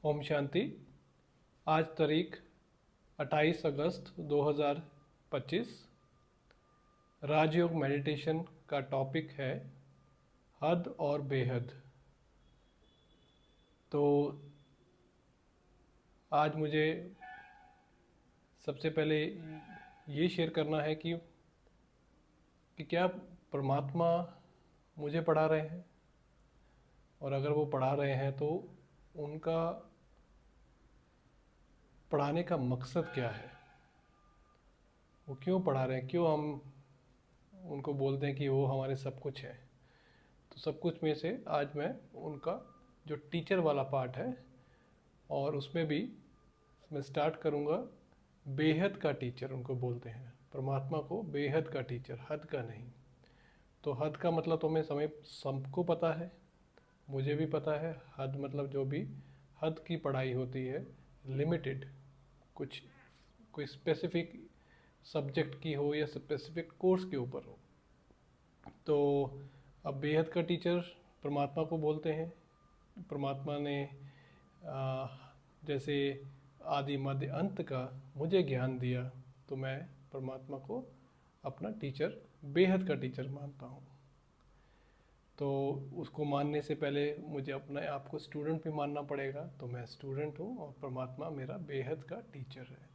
ओम शांति। आज तारीख 28 अगस्त 2025। राजयोग मेडिटेशन का टॉपिक है हद और बेहद। तो आज मुझे सबसे पहले ये शेयर करना है कि क्या परमात्मा मुझे पढ़ा रहे हैं, और अगर वो पढ़ा रहे हैं तो उनका पढ़ाने का मकसद क्या है, वो क्यों पढ़ा रहे हैं, क्यों हम उनको बोलते हैं कि वो हमारे सब कुछ है। तो सब कुछ में से आज मैं उनका जो टीचर वाला पार्ट है, और उसमें भी मैं स्टार्ट करूँगा बेहद का टीचर उनको बोलते हैं। परमात्मा को बेहद का टीचर, हद का नहीं। तो हद का मतलब तो हमें सबको पता है, मुझे भी पता है। हद मतलब जो भी हद की पढ़ाई होती है, लिमिटेड, कुछ कोई स्पेसिफिक सब्जेक्ट की हो या स्पेसिफिक कोर्स के ऊपर हो। तो अब बेहद का टीचर परमात्मा को बोलते हैं। परमात्मा ने जैसे आदि मध्य अंत का मुझे ज्ञान दिया, तो मैं परमात्मा को अपना टीचर, बेहद का टीचर मानता हूँ। तो उसको मानने से पहले मुझे अपने आप को स्टूडेंट भी मानना पड़ेगा। तो मैं स्टूडेंट हूँ और परमात्मा मेरा बेहद का टीचर है।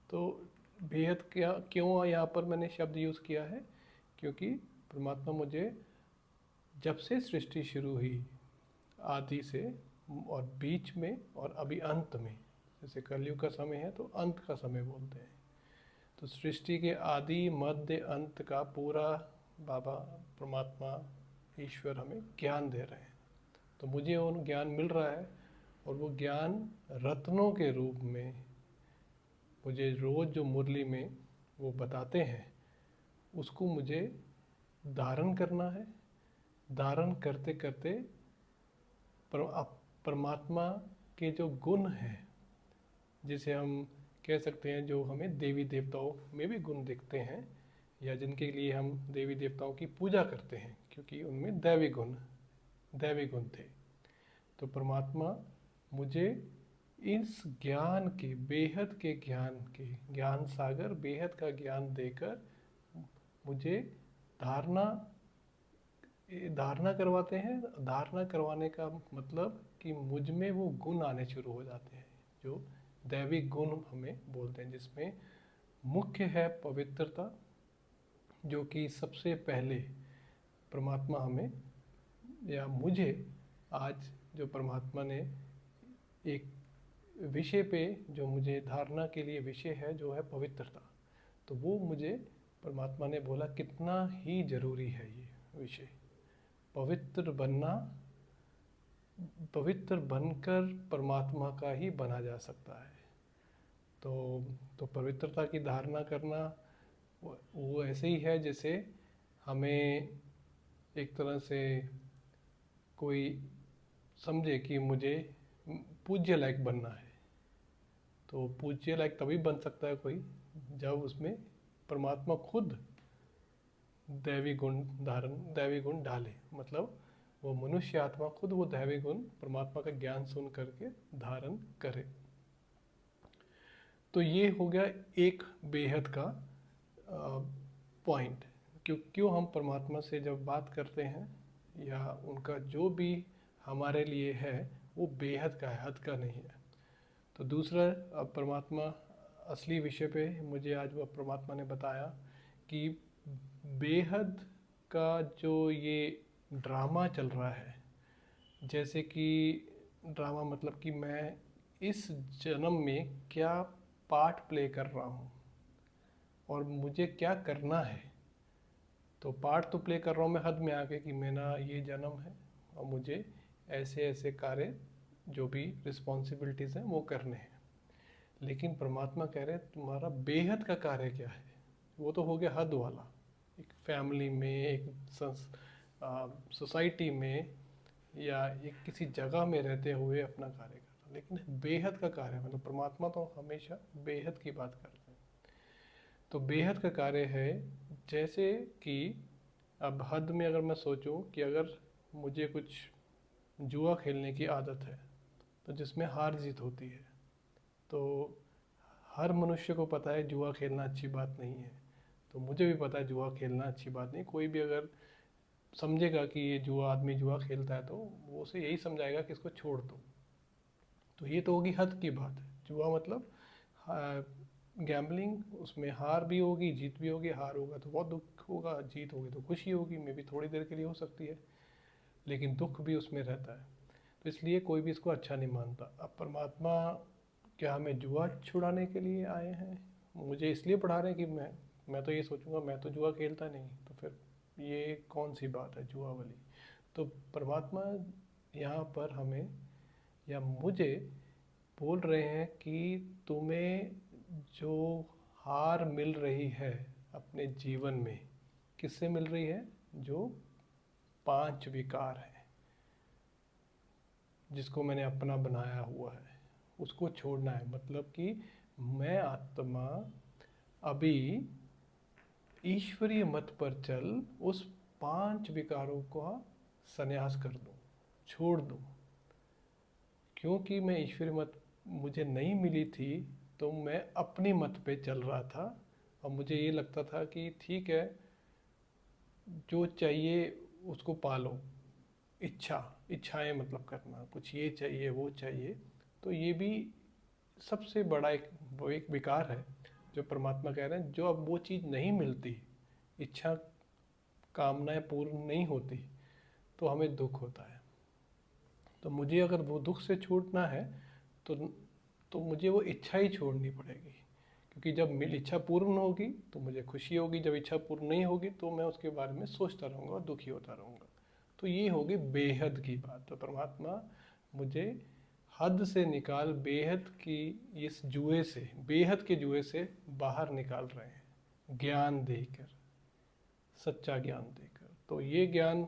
तो बेहद क्या क्यों यहाँ पर मैंने शब्द यूज़ किया है, क्योंकि परमात्मा मुझे जब से सृष्टि शुरू हुई, आदि से और बीच में और अभी अंत में, जैसे कलयुग का समय है तो अंत का समय बोलते हैं, तो सृष्टि के आदि मध्य अंत का पूरा बाबा परमात्मा ईश्वर हमें ज्ञान दे रहे हैं। तो मुझे वो ज्ञान मिल रहा है, और वो ज्ञान रत्नों के रूप में मुझे रोज़ जो मुरली में वो बताते हैं, उसको मुझे धारण करना है। धारण करते करते परमात्मा के जो गुण हैं, जिसे हम कह सकते हैं, जो हमें देवी देवताओं में भी गुण दिखते हैं, या जिनके लिए हम देवी देवताओं की पूजा करते हैं, क्योंकि उनमें दैवी गुण थे। तो परमात्मा मुझे इस ज्ञान के, बेहद के ज्ञान के, ज्ञान सागर बेहद का ज्ञान देकर मुझे धारणा करवाते हैं। धारणा करवाने का मतलब कि मुझ में वो गुण आने शुरू हो जाते हैं, जो दैवी गुण हमें बोलते हैं, जिसमें मुख्य है पवित्रता, जो कि सबसे पहले परमात्मा हमें या मुझे आज जो परमात्मा ने एक विषय पे, जो मुझे धारणा के लिए विषय है, जो है पवित्रता। तो वो मुझे परमात्मा ने बोला कितना ही ज़रूरी है ये विषय। पवित्र बनना, पवित्र बनकर परमात्मा का ही बना जा सकता है। तो पवित्रता की धारणा करना वो ऐसे ही है जैसे हमें एक तरह से कोई समझे कि मुझे पूज्य लायक बनना है। तो पूज्य लायक तभी बन सकता है कोई, जब उसमें परमात्मा खुद दैवी गुण डाले। मतलब वो मनुष्य आत्मा खुद वो दैवी गुण, परमात्मा का ज्ञान सुन करके धारण करे। तो ये हो गया एक बेहद का पॉइंट। क्यों हम परमात्मा से जब बात करते हैं, या उनका जो भी हमारे लिए है, वो बेहद का है, हद का नहीं है। तो दूसरा, अब परमात्मा असली विषय पे मुझे आज वो परमात्मा ने बताया कि बेहद का जो ये ड्रामा चल रहा है, जैसे कि ड्रामा मतलब कि मैं इस जन्म में क्या पार्ट प्ले कर रहा हूँ और मुझे क्या करना है। तो पार्ट तो प्ले कर रहा हूँ मैं हद में आके, कि मेरा ये जन्म है और मुझे ऐसे ऐसे कार्य, जो भी रिस्पॉन्सिबिलिटीज़ हैं, वो करने हैं। लेकिन परमात्मा कह रहे हैं तुम्हारा बेहद का कार्य क्या है। वो तो हो गया हद वाला, एक फैमिली में, एक सोसाइटी में, या एक किसी जगह में रहते हुए अपना कार्य करना। लेकिन बेहद का कार्य मतलब परमात्मा तो हमेशा बेहद की बात करते हैं। तो बेहद का कार्य है, जैसे कि अब हद में अगर मैं सोचूं कि अगर मुझे कुछ जुआ खेलने की आदत है, तो जिसमें हार जीत होती है। तो हर मनुष्य को पता है जुआ खेलना अच्छी बात नहीं है, तो मुझे भी पता है जुआ खेलना अच्छी बात नहीं। कोई भी अगर समझेगा कि ये जुआ आदमी जुआ खेलता है तो वो उसे यही समझाएगा कि इसको छोड़ दो। तो ये तो होगी हद की बात है। जुआ मतलब गैम्बलिंग, उसमें हार भी होगी जीत भी होगी। हार होगा तो बहुत दुख होगा, जीत होगी तो खुशी होगी, मे भी थोड़ी देर के लिए हो सकती है, लेकिन दुख भी उसमें रहता है। तो इसलिए कोई भी इसको अच्छा नहीं मानता। अब परमात्मा क्या हमें जुआ छुड़ाने के लिए आए हैं, मुझे इसलिए पढ़ा रहे हैं कि मैं तो ये सोचूंगा मैं तो जुआ खेलता नहीं, तो फिर ये कौन सी बात है जुआ वाली। तो परमात्मा यहाँ पर हमें या मुझे बोल रहे हैं कि तुम्हें जो हार मिल रही है अपने जीवन में, किससे मिल रही है? जो 5 विकार है जिसको मैंने अपना बनाया हुआ है, उसको छोड़ना है। मतलब कि मैं आत्मा अभी ईश्वरीय मत पर चल उस 5 विकारों का संन्यास कर दूं, छोड़ दूं। क्योंकि मैं ईश्वरीय मत मुझे नहीं मिली थी, तो मैं अपनी मत पे चल रहा था और मुझे ये लगता था कि ठीक है, जो चाहिए उसको पालो। इच्छाएं मतलब करना, कुछ ये चाहिए वो चाहिए। तो ये भी सबसे बड़ा एक विकार है जो परमात्मा कह रहे हैं। जो अब वो चीज़ नहीं मिलती, इच्छा कामनाएं पूर्ण नहीं होती, तो हमें दुख होता है। तो मुझे अगर वो दुख से छूटना है तो मुझे वो इच्छा ही छोड़नी पड़ेगी। क्योंकि जब मेरी इच्छा पूर्ण होगी तो मुझे खुशी होगी, जब इच्छा पूर्ण नहीं होगी तो मैं उसके बारे में सोचता रहूँगा और दुखी होता रहूँगा। तो ये होगी बेहद की बात। तो परमात्मा मुझे हद से निकाल बेहद की इस जुए से, बेहद के जुए से बाहर निकाल रहे हैं, ज्ञान देकर, सच्चा ज्ञान देकर। तो ये ज्ञान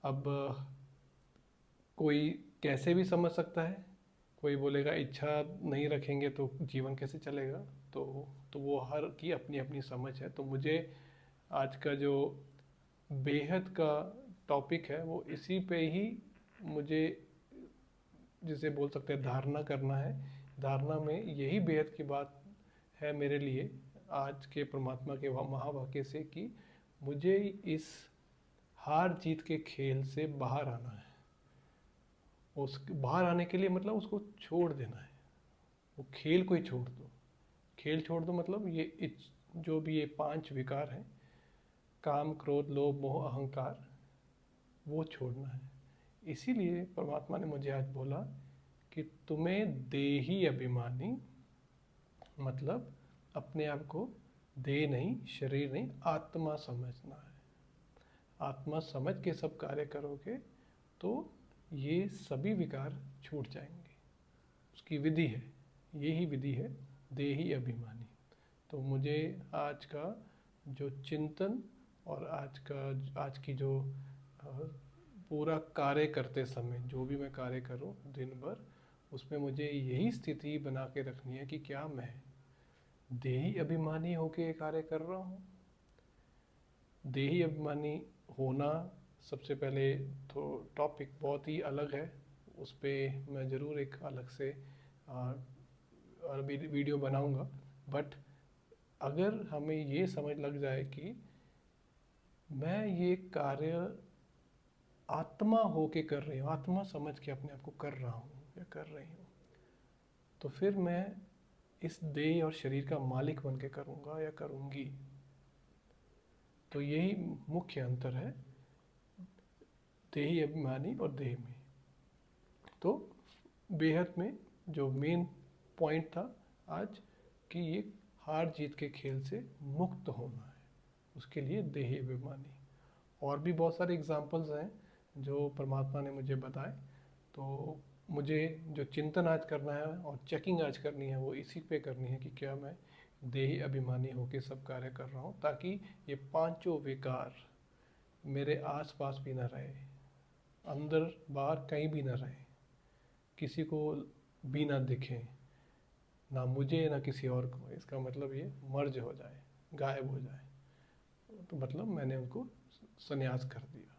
अब कोई कैसे भी समझ सकता है। कोई बोलेगा इच्छा नहीं रखेंगे तो जीवन कैसे चलेगा, तो वो हर की अपनी अपनी समझ है। तो मुझे आज का जो बेहद का टॉपिक है वो इसी पे ही मुझे, जिसे बोल सकते हैं धारणा करना है। धारणा में यही बेहद की बात है मेरे लिए आज के परमात्मा के महावाक्य से, कि मुझे इस हार जीत के खेल से बाहर आना है। उस बाहर आने के लिए मतलब उसको छोड़ देना है, वो खेल को ही छोड़ दो। खेल छोड़ दो मतलब ये जो भी ये 5 विकार हैं, काम क्रोध लोभ मोह अहंकार, वो छोड़ना है। इसीलिए परमात्मा ने मुझे आज बोला कि तुम्हें देही अभिमानी, मतलब अपने आप को देह नहीं, शरीर नहीं, आत्मा समझना है। आत्मा समझ के सब कार्य करोगे तो ये सभी विकार छूट जाएंगे। उसकी विधि है, यही विधि है देही अभिमानी। तो मुझे आज का जो चिंतन और आज की जो पूरा कार्य करते समय, जो भी मैं कार्य करूं दिन भर, उसमें मुझे यही स्थिति बना के रखनी है कि क्या मैं देही अभिमानी होके कार्य कर रहा हूँ। देही अभिमानी होना सबसे पहले तो टॉपिक बहुत ही अलग है, उस पर मैं ज़रूर एक अलग से वीडियो बनाऊंगा। बट अगर हमें ये समझ लग जाए कि मैं ये कार्य आत्मा होके कर रही हूँ, आत्मा समझ के अपने आप को कर रहा हूँ या कर रही हूँ, तो फिर मैं इस देह और शरीर का मालिक बन के करूँगा या करूँगी। तो यही मुख्य अंतर है देही अभिमानी और देह में। तो बेहद में जो मेन पॉइंट था आज, कि ये हार जीत के खेल से मुक्त होना है, उसके लिए देही अभिमानी। और भी बहुत सारे एग्जाम्पल्स हैं जो परमात्मा ने मुझे बताए। तो मुझे जो चिंतन आज करना है और चेकिंग आज करनी है वो इसी पे करनी है कि क्या मैं देही अभिमानी होके सब कार्य कर रहा हूँ, ताकि ये 5 विकार मेरे आसपास भी ना रहे, अंदर बाहर कहीं भी ना रहे, किसी को भी ना दिखे, ना मुझे ना किसी और को। इसका मतलब ये मर्ज हो जाए, गायब हो जाए, तो मतलब मैंने उनको संन्यास कर दिया।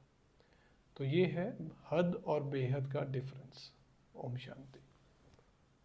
तो ये है हद और बेहद का डिफरेंस। ओम शांति।